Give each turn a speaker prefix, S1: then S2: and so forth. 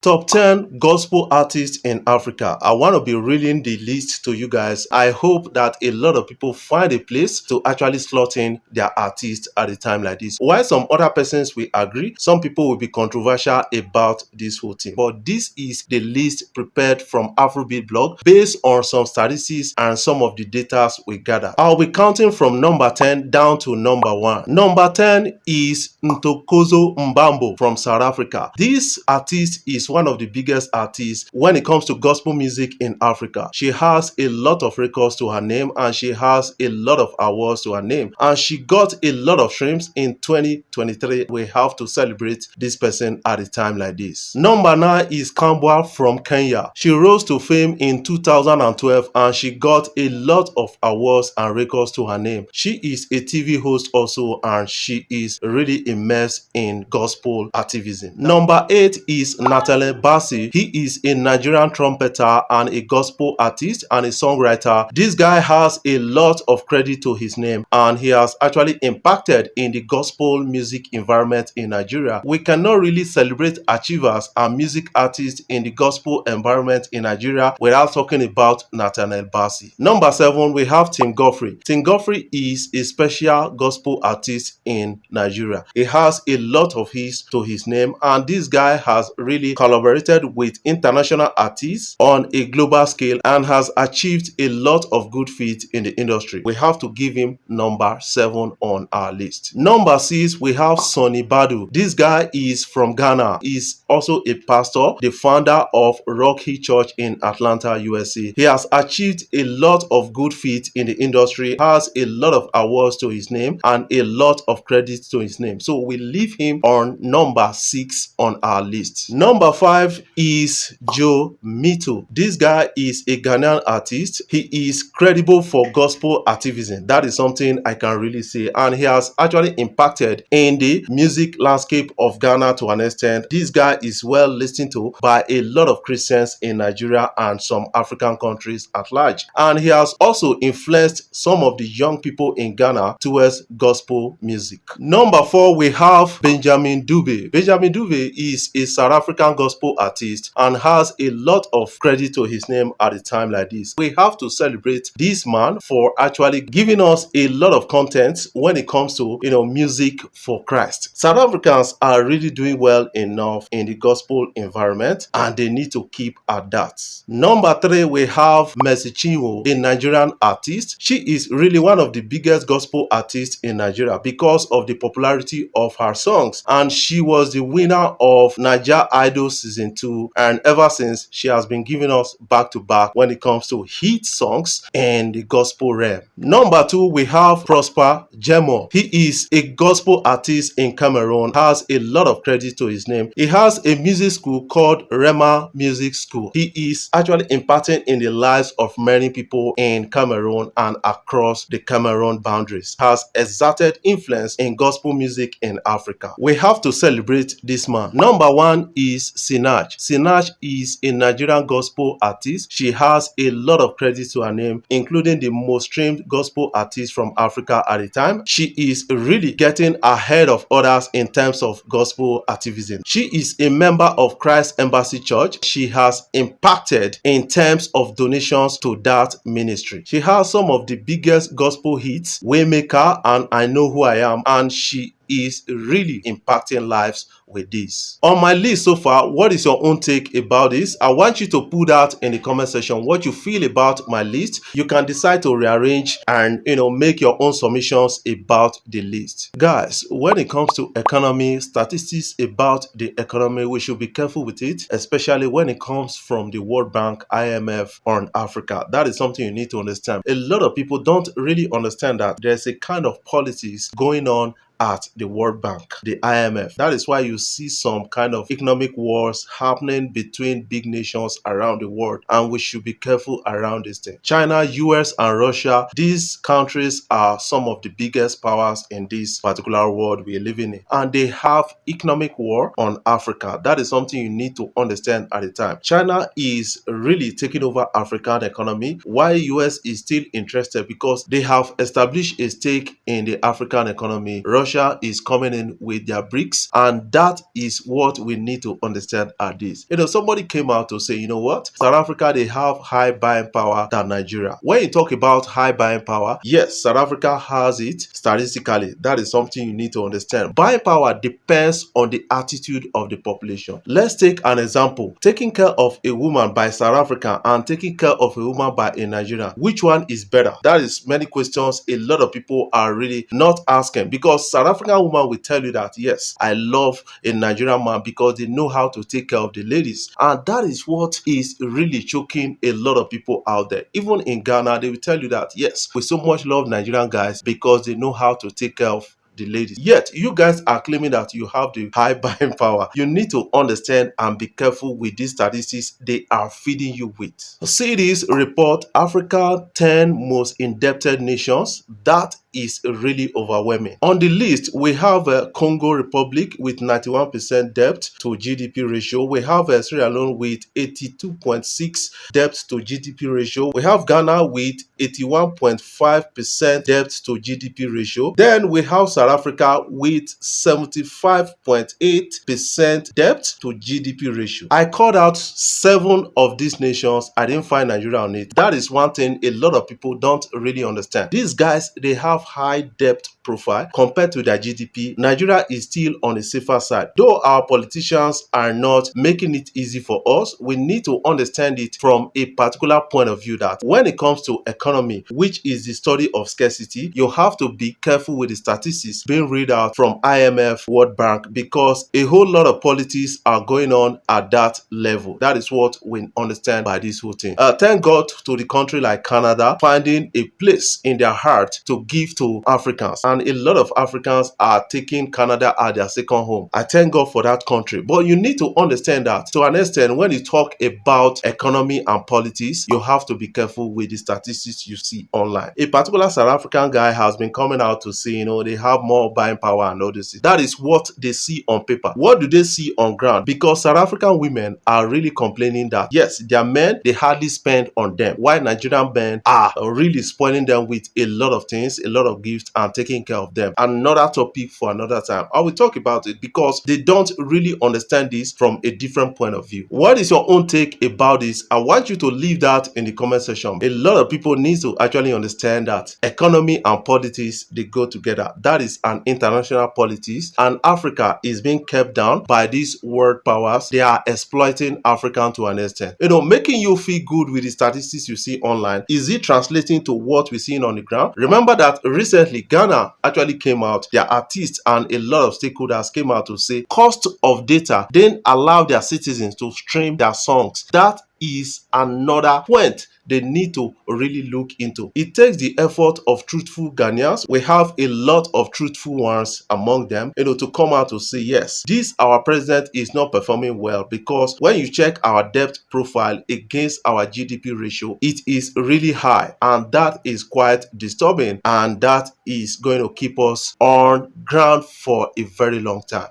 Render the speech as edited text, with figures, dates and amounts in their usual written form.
S1: Top 10 gospel artists in Africa. I want to be reading the list to you guys. I hope that a lot of people find a place to actually slot in their artists at a time like this. While some other persons will agree, some people will be controversial about this whole thing. But this is the list prepared from Afrobeat blog based on some statistics and some of the data we gathered. I'll be counting from number 10 down to number 1. Number 10 is Ntokozo Mbambo from South Africa. This artist is one of the biggest artists when it comes to gospel music in Africa. She has a lot of records to her name and she has a lot of awards to her name, and she got a lot of streams in 2023. We have to celebrate this person at a time like this. Number 9 is Kambwa from Kenya. She rose to fame in 2012 and she got a lot of awards and records to her name. She is a TV host also, and she is really immersed in gospel activism. Number 8 is Nathan Bassey. He is a Nigerian trumpeter and a gospel artist and a songwriter. This guy has a lot of credit to his name and he has actually impacted in the gospel music environment in Nigeria. We cannot really celebrate achievers and music artists in the gospel environment in Nigeria without talking about Nathaniel Bassey. Number 7, we have Tim Godfrey. Tim Godfrey is a special gospel artist in Nigeria. He has a lot of hits to his name, and this guy has really collaborated with international artists on a global scale and has achieved a lot of good feats in the industry. We have to give him number 7 on our list. Number 6, we have Sonny Badu. This guy is from Ghana. He's also a pastor, the founder of Rock Hill Church in Atlanta, USA. He has achieved a lot of good feats in the industry, has a lot of awards to his name and a lot of credit to his name. So we leave him on number 6 on our list. Number 5 is Joe Mito. This guy is a Ghanaian artist. He is credible for gospel activism. That is something I can really say. And he has actually impacted in the music landscape of Ghana to an extent. This guy is well listened to by a lot of Christians in Nigeria and some African countries at large. And he has also influenced some of the young people in Ghana towards gospel music. Number 4, we have Benjamin Dube. Benjamin Dube is a South African gospel artist and has a lot of credit to his name at a time like this. We have to celebrate this man for actually giving us a lot of content when it comes to music for Christ. South Africans are really doing well enough in the gospel environment and they need to keep at that. Number 3, we have Mercy Chinwo, a Nigerian artist. She is really one of the biggest gospel artists in Nigeria because of the popularity of her songs, and she was the winner of Naija Idol Season 2, and ever since she has been giving us back to back when it comes to hit songs and the gospel realm. Number 2, we have Prosper Jemo. He is a gospel artist in Cameroon, has a lot of credit to his name. He has a music school called Rema Music School. He is actually impacting in the lives of many people in Cameroon and across the Cameroon boundaries. Has exerted influence in gospel music in Africa. We have to celebrate this man. Number 1 is Sinach. Sinach is a Nigerian gospel artist. She has a lot of credit to her name, including the most streamed gospel artist from Africa at the time. She is really getting ahead of others in terms of gospel activism. She is a member of Christ Embassy Church. She has impacted in terms of donations to that ministry. She has some of the biggest gospel hits, Waymaker and I Know Who I Am, and she is really impacting lives with this. On my list so far, what is your own take about this? I want you to put that in the comment section what you feel about my list. You can decide to rearrange and make your own submissions about the list. Guys, when it comes to economy, statistics about the economy, we should be careful with it, especially when it comes from the World Bank, IMF on Africa. That is something you need to understand. A lot of people don't really understand that there's a kind of policies going on at the World Bank, the IMF. That is why you see some kind of economic wars happening between big nations around the world, and we should be careful around this thing. China, US, and Russia, these countries are some of the biggest powers in this particular world we are living in, and they have economic war on Africa. That is something you need to understand at the time. China is really taking over African economy, while US is still interested because they have established a stake in the African economy. Russia Russia is coming in with their bricks, and that is what we need to understand at this. Somebody came out to say, you know what, South Africa, they have high buying power than Nigeria. When you talk about high buying power, yes, South Africa has it statistically. That is something you need to understand. Buying power depends on the attitude of the population. Let's take an example. Taking care of a woman by South Africa and taking care of a woman by a Nigerian, which one is better? That is many questions a lot of people are really not asking, because South African woman will tell you that, yes, I love a Nigerian man because they know how to take care of the ladies. And that is what is really choking a lot of people out there. Even in Ghana, they will tell you that, yes, we so much love Nigerian guys because they know how to take care of the ladies. Yet you guys are claiming that you have the high buying power. You need to understand and be careful with these statistics they are feeding you with. See this report, Africa 10 most indebted nations. That is really overwhelming. On the list, we have Congo Republic with 91% debt to GDP ratio. We have Sierra Leone with 82.6 debt to GDP ratio. We have Ghana with 81.5% debt to GDP ratio. Then we have South Africa with 75.8% debt to GDP ratio. I called out 7 of these nations. I didn't find Nigeria on it. That is one thing a lot of people don't really understand. These guys, they have high debt profile compared to their GDP. Nigeria is still on the safer side. Though our politicians are not making it easy for us, we need to understand it from a particular point of view that when it comes to economy, which is the study of scarcity, you have to be careful with the statistics being read out from IMF, World Bank, because a whole lot of politics are going on at that level. That is what we understand by this whole thing. Thank God to the country like Canada finding a place in their heart to give to Africans, and a lot of Africans are taking Canada as their second home. I thank God for that country. But you need to understand that to an extent, when you talk about economy and politics, you have to be careful with the statistics you see online. A particular South African guy has been coming out to say, they have more buying power and all this. That is what they see on paper. What do they see on ground? Because South African women are really complaining that, yes, their men, they hardly spend on them, while Nigerian men are really spoiling them with a lot of things, a lot of gifts, and taking care of them. Another topic for another time. I will talk about it because they don't really understand this from a different point of view. What is your own take about this? I want you to leave that in the comment section. A lot of people need to actually understand that economy and politics, they go together. That is an international politics, and Africa is being kept down by these world powers. They are exploiting Africa to an extent. Making you feel good with the statistics you see online. Is it translating to what we're seeing on the ground? Remember that recently Ghana actually came out, their artists and a lot of stakeholders came out to say cost of data didn't allow their citizens to stream their songs. That is another point they need to really look into. It takes the effort of truthful Ghanaians. We have a lot of truthful ones among them, to come out to say, yes, this our president is not performing well, because when you check our debt profile against our GDP ratio, it is really high, and that is quite disturbing, and that is going to keep us on ground for a very long time.